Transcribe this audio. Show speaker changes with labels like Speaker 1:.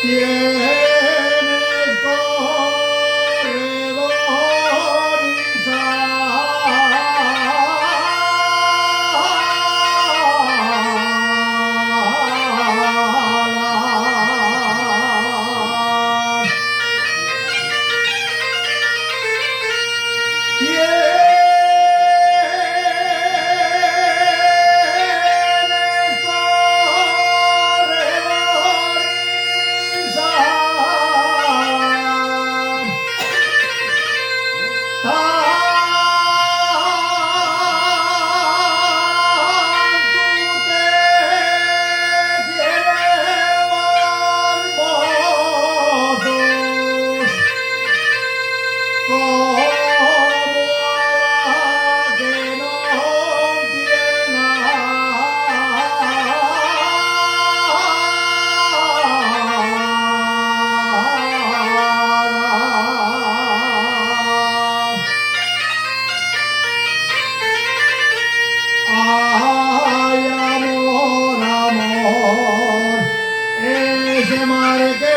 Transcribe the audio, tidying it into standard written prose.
Speaker 1: Tienes corredor y sala. Tienes corredor y sala. Tanto te llevan mozos como a la que no tiene nada. Ay, amor, amor, ese mar que